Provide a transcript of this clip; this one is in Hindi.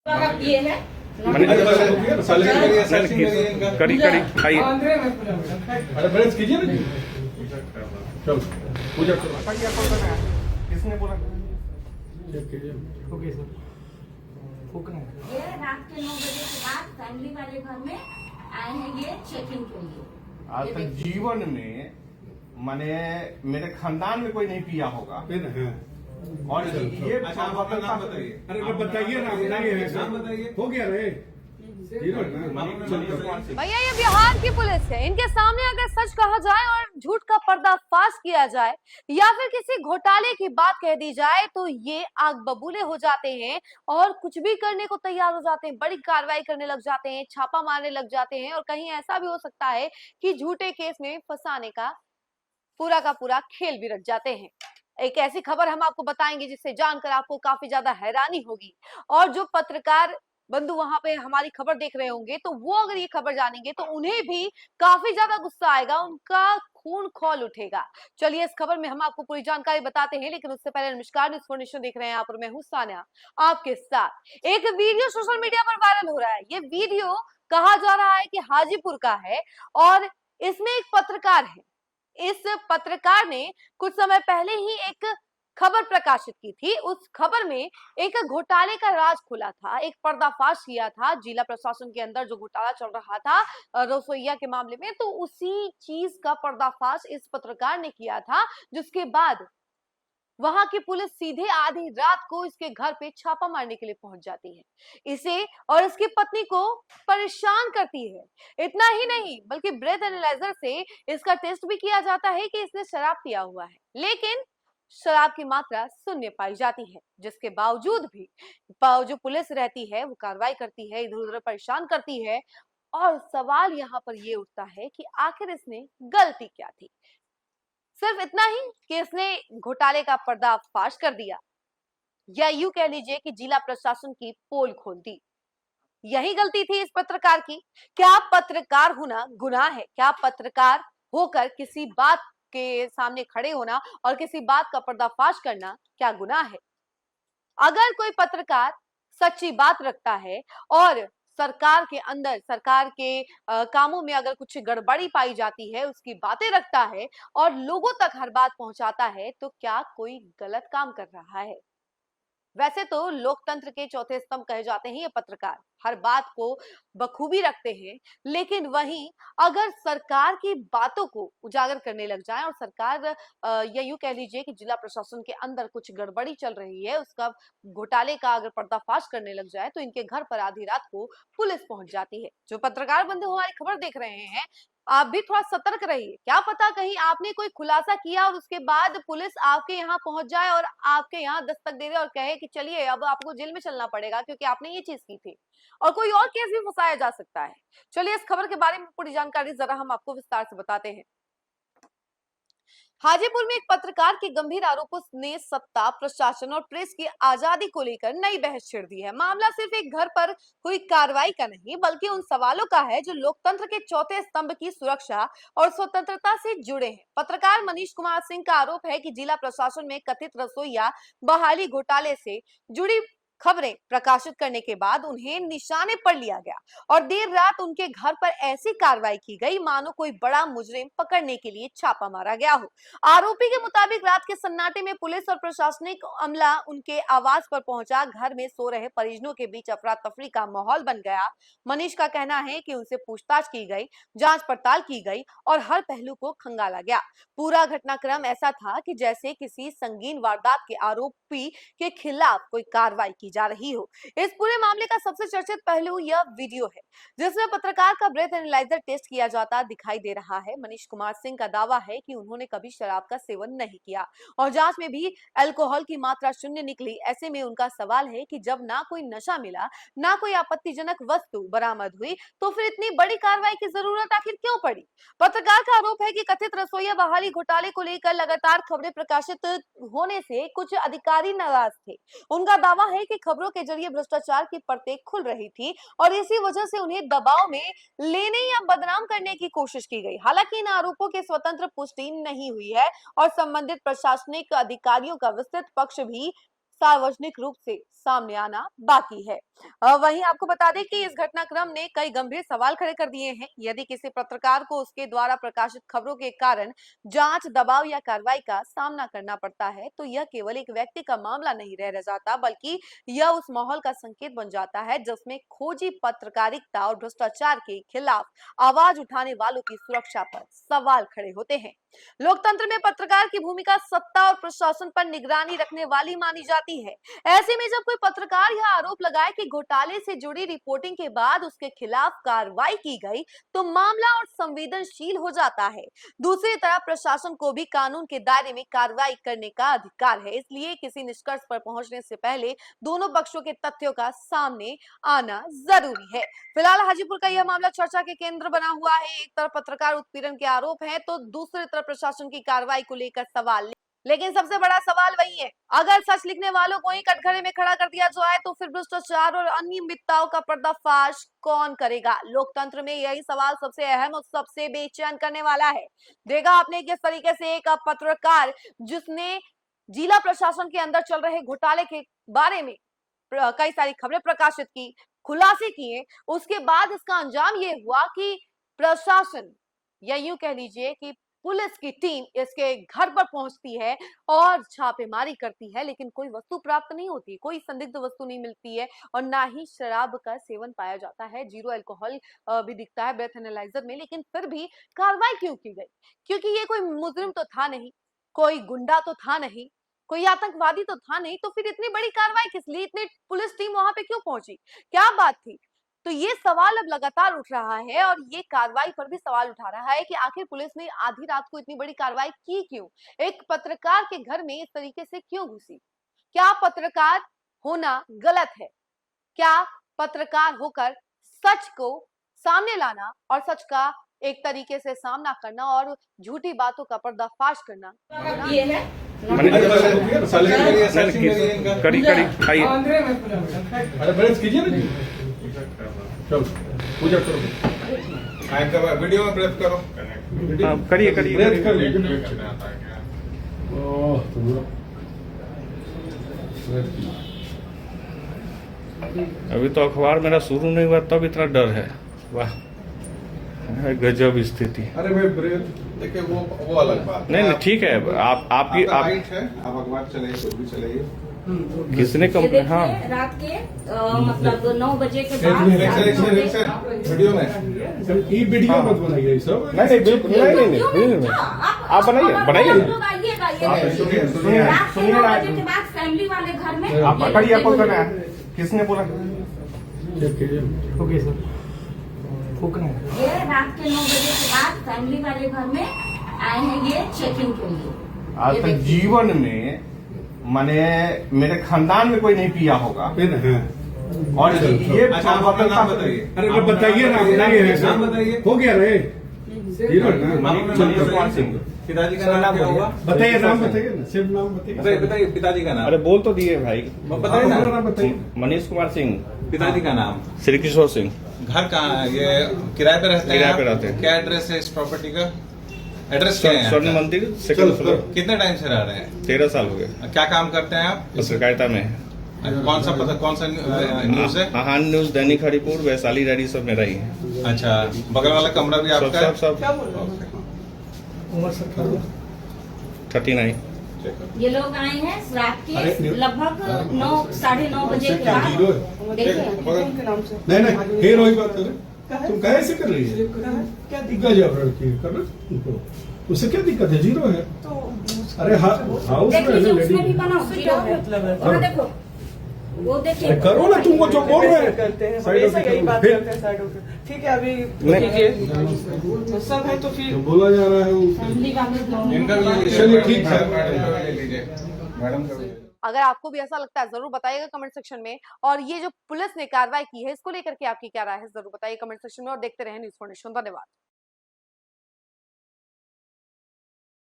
ये है कड़ी कड़ी आइए। अरे बैलेंस कीजिए ना जी। चलो पूजा करो। किसने बोला? चेक कीजिए। ओके सर, फूकना है। ये रात के 9 बजे के बाद फैमिली वाले घर में आए हैं ये चेकिंग के लिए। आज तक जीवन में माने मेरे खानदान में कोई नहीं पिया होगा। और ये अच्छा आप अपना नाम बताइए। अरे बताइए ना, नाम बताइए। हो गया रे भैया, ये बिहार की पुलिस है। इनके सामने अगर सच कहा जाए और झूठ का पर्दाफाश किया जाए या फिर किसी घोटाले की बात कह दी जाए तो ये आग बबूले हो जाते हैं और कुछ भी करने को तैयार हो जाते हैं, बड़ी कार्रवाई करने लग जाते हैं, छापा मारने लग जाते हैं। और कहीं ऐसा भी हो सकता है कि झूठे केस में फंसाने का पूरा खेल भी रच जाते हैं। एक ऐसी खबर हम आपको बताएंगे जिससे जानकर आपको काफी ज्यादा हैरानी होगी। और जो पत्रकार बंधु वहां पे हमारी खबर देख रहे होंगे तो वो अगर ये खबर जानेंगे तो उन्हें भी काफी ज्यादा गुस्सा आएगा, उनका खून खौल उठेगा। चलिए इस खबर में हम आपको पूरी जानकारी बताते हैं, लेकिन उससे पहले नमस्कार, न्यूज़ फॉर नेशन देख रहे हैं आप और मैं हूं सान्या आपके साथ। एक वीडियो सोशल मीडिया पर वायरल हो रहा है। ये वीडियो कहा जा रहा है कि हाजीपुर का है और इसमें एक पत्रकार है। इस पत्रकार ने कुछ समय पहले ही एक खबर प्रकाशित की थी। उस खबर में एक घोटाले का राज खुला था, एक पर्दाफाश किया था जिला प्रशासन के अंदर जो घोटाला चल रहा था रसोइया के मामले में। तो उसी चीज का पर्दाफाश इस पत्रकार ने किया था, जिसके बाद वहां की पुलिस सीधे आधी रात को इसके घर पे छापा मारने के लिए पहुंच जाती है। इसे और इसकी पत्नी को परेशान करती है। इतना ही नहीं बल्कि ब्रेथ एनालाइजर से इसका टेस्ट भी किया जाता है कि इसने शराब पिया हुआ है, लेकिन शराब की मात्रा शून्य पाई जाती है। जिसके बावजूद भी जो पुलिस रहती है वो कार्रवाई करती है, इधर उधर परेशान करती है। और सवाल यहाँ पर ये उठता है कि आखिर इसने गलती क्या थी। सिर्फ इतना ही कि इसने घोटाले का पर्दाफाश कर दिया, या यूं कह लीजिए कि जिला प्रशासन की पोल खोल दी। यही गलती थी इस पत्रकार की। क्या पत्रकार होना गुनाह है? क्या पत्रकार होकर किसी बात के सामने खड़े होना और किसी बात का पर्दाफाश करना क्या गुनाह है? अगर कोई पत्रकार सच्ची बात रखता है और सरकार के अंदर, सरकार के कामों में अगर कुछ गड़बड़ी पाई जाती है, उसकी बातें रखता है और लोगों तक हर बात पहुंचाता है, तो क्या कोई गलत काम कर रहा है? वैसे तो लोकतंत्र के चौथे स्तंभ कहे जाते हैं ये पत्रकार, हर बात को बखूबी रखते हैं। लेकिन वहीं अगर सरकार की बातों को उजागर करने लग जाए और सरकार या यूं कह लीजिए कि जिला प्रशासन के अंदर कुछ गड़बड़ी चल रही है, उसका घोटाले का अगर पर्दाफाश करने लग जाए तो इनके घर पर आधी रात को पुलिस पहुंच जाती है। जो पत्रकार बंधु हमारी खबर देख रहे हैं, आप भी थोड़ा सतर्क रहिए। क्या पता कहीं आपने कोई खुलासा किया और उसके बाद पुलिस आपके यहाँ पहुंच जाए और आपके यहाँ दस्तक दे दे और कहे कि चलिए अब आपको जेल में चलना पड़ेगा क्योंकि आपने ये चीज की थी, और कोई और केस भी फंसाया जा सकता है। चलिए इस खबर के बारे में पूरी जानकारी जरा हम आपको विस्तार से बताते हैं। हाजीपुर में एक पत्रकार के गंभीर आरोपों ने सत्ता, प्रशासन और प्रेस की आजादी को लेकर नई बहस छिड़ दी है। मामला सिर्फ एक घर पर हुई कार्रवाई का नहीं बल्कि उन सवालों का है जो लोकतंत्र के चौथे स्तंभ की सुरक्षा और स्वतंत्रता से जुड़े हैं। पत्रकार मनीष कुमार सिंह का आरोप है कि जिला प्रशासन में कथित रसोइया बहाली घोटाले से जुड़ी खबरें प्रकाशित करने के बाद उन्हें निशाने पर लिया गया और देर रात उनके घर पर ऐसी कार्रवाई की गई मानो कोई बड़ा मुजरिम पकड़ने के लिए छापा मारा गया हो। आरोपी के मुताबिक रात के सन्नाटे में पुलिस और प्रशासनिक अमला उनके आवास पर पहुंचा। घर में सो रहे परिजनों के बीच अफरा तफरी का माहौल बन गया। मनीष का कहना है कि उनसे पूछताछ की गई, जांच पड़ताल की गई और हर पहलू को खंगाला गया। पूरा घटनाक्रम ऐसा था कि जैसे किसी संगीन वारदात के आरोपी के खिलाफ कोई कार्रवाई की जा रही हो। इस पूरे मामले का सबसे चर्चित पहलू यह वीडियो है जिसमें पत्रकार का ब्रेथ एनालाइजर टेस्ट किया जाता दिखाई दे रहा है। मनीष कुमार सिंह का दावा है कि उन्होंने कभी शराब का सेवन नहीं किया और जांच में भी अल्कोहल की मात्रा शून्य निकली। ऐसे में उनका सवाल है कि जब ना कोई नशा मिला, ना कोई आपत्तिजनक वस्तु बरामद हुई, तो फिर इतनी बड़ी कार्रवाई की जरूरत आखिर क्यों पड़ी? पत्रकार का आरोप है कि कथित रसोइया बहाली घोटाले को लेकर लगातार खबरें प्रकाशित होने से कुछ अधिकारी नाराज थे। उनका दावा है कि खबरों के जरिए भ्रष्टाचार की परतें खुल रही थी और इसी वजह से उन्हें दबाव में लेने या बदनाम करने की कोशिश की गई। हालांकि इन आरोपों की स्वतंत्र पुष्टि नहीं हुई है और संबंधित प्रशासनिक अधिकारियों का विस्तृत पक्ष भी सार्वजनिक रूप से सामने आना बाकी है। वहीं आपको बता दें कि इस घटनाक्रम ने कई गंभीर सवाल खड़े कर दिए हैं। यदि किसी पत्रकार को उसके द्वारा प्रकाशित खबरों के कारण जांच, दबाव या कार्रवाई का सामना करना पड़ता है, तो यह केवल एक व्यक्ति का मामला नहीं रह जाता, बल्कि यह उस माहौल का संकेत बन जाता है जिसमें खोजी पत्रकारिता और भ्रष्टाचार के खिलाफ आवाज उठाने वालों की सुरक्षा पर सवाल खड़े होते हैं। लोकतंत्र में पत्रकार की भूमिका सत्ता और प्रशासन पर निगरानी रखने वाली मानी जाती है। ऐसे में जब कोई पत्रकार यह आरोप लगाए कि घोटाले से जुड़ी रिपोर्टिंग के बाद उसके खिलाफ कार्रवाई की गई, तो मामला और संवेदनशील हो जाता है। दूसरी तरफ प्रशासन को भी कानून के दायरे में कार्रवाई करने का अधिकार है, इसलिए किसी निष्कर्ष पर पहुंचने से पहले दोनों पक्षों के तथ्यों का सामने आना जरूरी है। फिलहाल हाजीपुर का यह मामला चर्चा के केंद्र बना हुआ है। एक तरफ पत्रकार उत्पीड़न के आरोप हैं, तो दूसरी तरफ प्रशासन की कार्रवाई को लेकर सवाल। लेकिन सबसे बड़ा सवाल वही है, अगर सच लिखने वालों को ही कटघरे में खड़ा कर दिया जाए तो फिर भ्रष्टाचार और अनियमितताओं का पर्दाफाश कौन करेगा? लोकतंत्र में यही सवाल सबसे अहम और सबसे बेचैन करने वाला है। देखा आपने किस तरीके से एक पत्रकार जिसने जिला प्रशासन के अंदर चल रहे घोटाले के बारे में कई सारी खबरें प्रकाशित की, खुलासे किए, उसके बाद इसका अंजाम ये हुआ कि प्रशासन या यूं कह लीजिए कि पुलिस की टीम इसके घर पर पहुंचती है और छापेमारी करती है, लेकिन कोई वस्तु प्राप्त नहीं होती, कोई संदिग्ध वस्तु नहीं मिलती है और ना ही शराब का सेवन पाया जाता है। जीरो अल्कोहल भी दिखता है ब्रेथ एनालाइजर में, लेकिन फिर भी कार्रवाई क्यों की गई? क्योंकि ये कोई मुजरिम तो था नहीं, कोई गुंडा तो था नहीं, कोई आतंकवादी तो था नहीं, तो फिर इतनी बड़ी कार्रवाई किस लिए? इतनी पुलिस टीम वहां पे क्यों पहुंची? क्या बात थी? तो ये सवाल अब लगातार उठ रहा है और ये कार्रवाई पर भी सवाल उठा रहा है कि आखिर पुलिस ने आधी रात को इतनी बड़ी कार्रवाई की क्यों? एक पत्रकार के घर में इस तरीके से क्यों घुसी? क्या पत्रकार होना गलत है? क्या पत्रकार होकर सच को सामने लाना और सच का एक तरीके से सामना करना और झूठी बातों का पर्दाफाश करना ये है कड़ी कड़ी खाइए। अरे बहस कीजिए ना जी। चलो पूजा करो, वीडियो में ब्रेथ करो, करिए करिए ब्रेथ कर लीजिए। अभी तो अखबार मेरा शुरू नहीं हुआ तब इतना डर है। वाह, गजब स्थिति। अरे भाई ब्रेथ देखिए, वो अलग बात नहीं नहीं ठीक है, आपकी आप अखबार चलाइए, कुछ भी चलाइए। किसने ये कम देखिए, हाँ रात के मतलब 9 बजे के बाद वीडियो में ये वीडियो मत बनाइए ये सब। नहीं बिल्कुल नहीं, आप बनाइए लोग आइएगा, सुनिए रात के 9 बजे के बाद फैमिली वाले घर में आप पकड़िए, आपको करना है। किसने बोला? ओके सर, फूकना है। ये रात के 9 बजे के बाद फैमिली वाले घर में आए हैं ये चेकिंग के लिए। आज तक जीवन में माने मेरे खानदान में कोई नहीं पिया होगा और ये नाम बताइए। अरे बताइए ना, बताइए हो गया रहे मनीष कुमार सिंह। पिताजी का नाम क्या हुआ? बताइए, नाम बताइए ना, सिर्फ नाम बताइए। बताइए पिताजी का नाम। अरे बोल तो दिए भाई, बताइए ना, बताइए। मनीष कुमार सिंह। पिताजी का नाम? श्री किशोर सिंह। घर कहाँ है? ये किराए पे रहते हैं? किराए पे रहते हैं। क्या एड्रेस है इस प्रॉपर्टी का? एड्रेस क्या है? स्वर्ण मंदिर सेकंड फ्लोर। कितने टाइम से रह रहे हैं? 13 साल हो गए। क्या काम करते हैं आप? पत्रकारिता में। कौन सा न्यूज है? हाँ न्यूज, दैनिक हरिपुर, वैशाली डायरी सब मेरा ही है। अच्छा, बगल वाला कमरा भी आपका है? सब उम्र सर 39। ये लोग आए हैं रात के लगभग 9 साढ़े 9 बजे के बाद। नहीं फिर वही बात है, तुम कैसे कर रही है? क्या दिक्कत? उससे क्या दिक्कत है? जीरो है तो। अरे हाउस उसमें भी बना जीरो है, और देखो वो देखिए, करो ना, तुमको जो बोल रहे हैं करते हैं, हमेशा यही बात करते हैं साइड होकर। ठीक है, अभी लीजिए सब है तो फिर बोला जा रहा है वो। फैमिली वाले चलिए ठीक है मैडम। अगर आपको भी ऐसा लगता है जरूर बताइएगा कमेंट सेक्शन में, और ये जो पुलिस ने कार्रवाई की है इसको लेकर के आपकी क्या राय है जरूर बताइए कमेंट सेक्शन में, और देखते रहें न्यूज़4नेशन। धन्यवाद।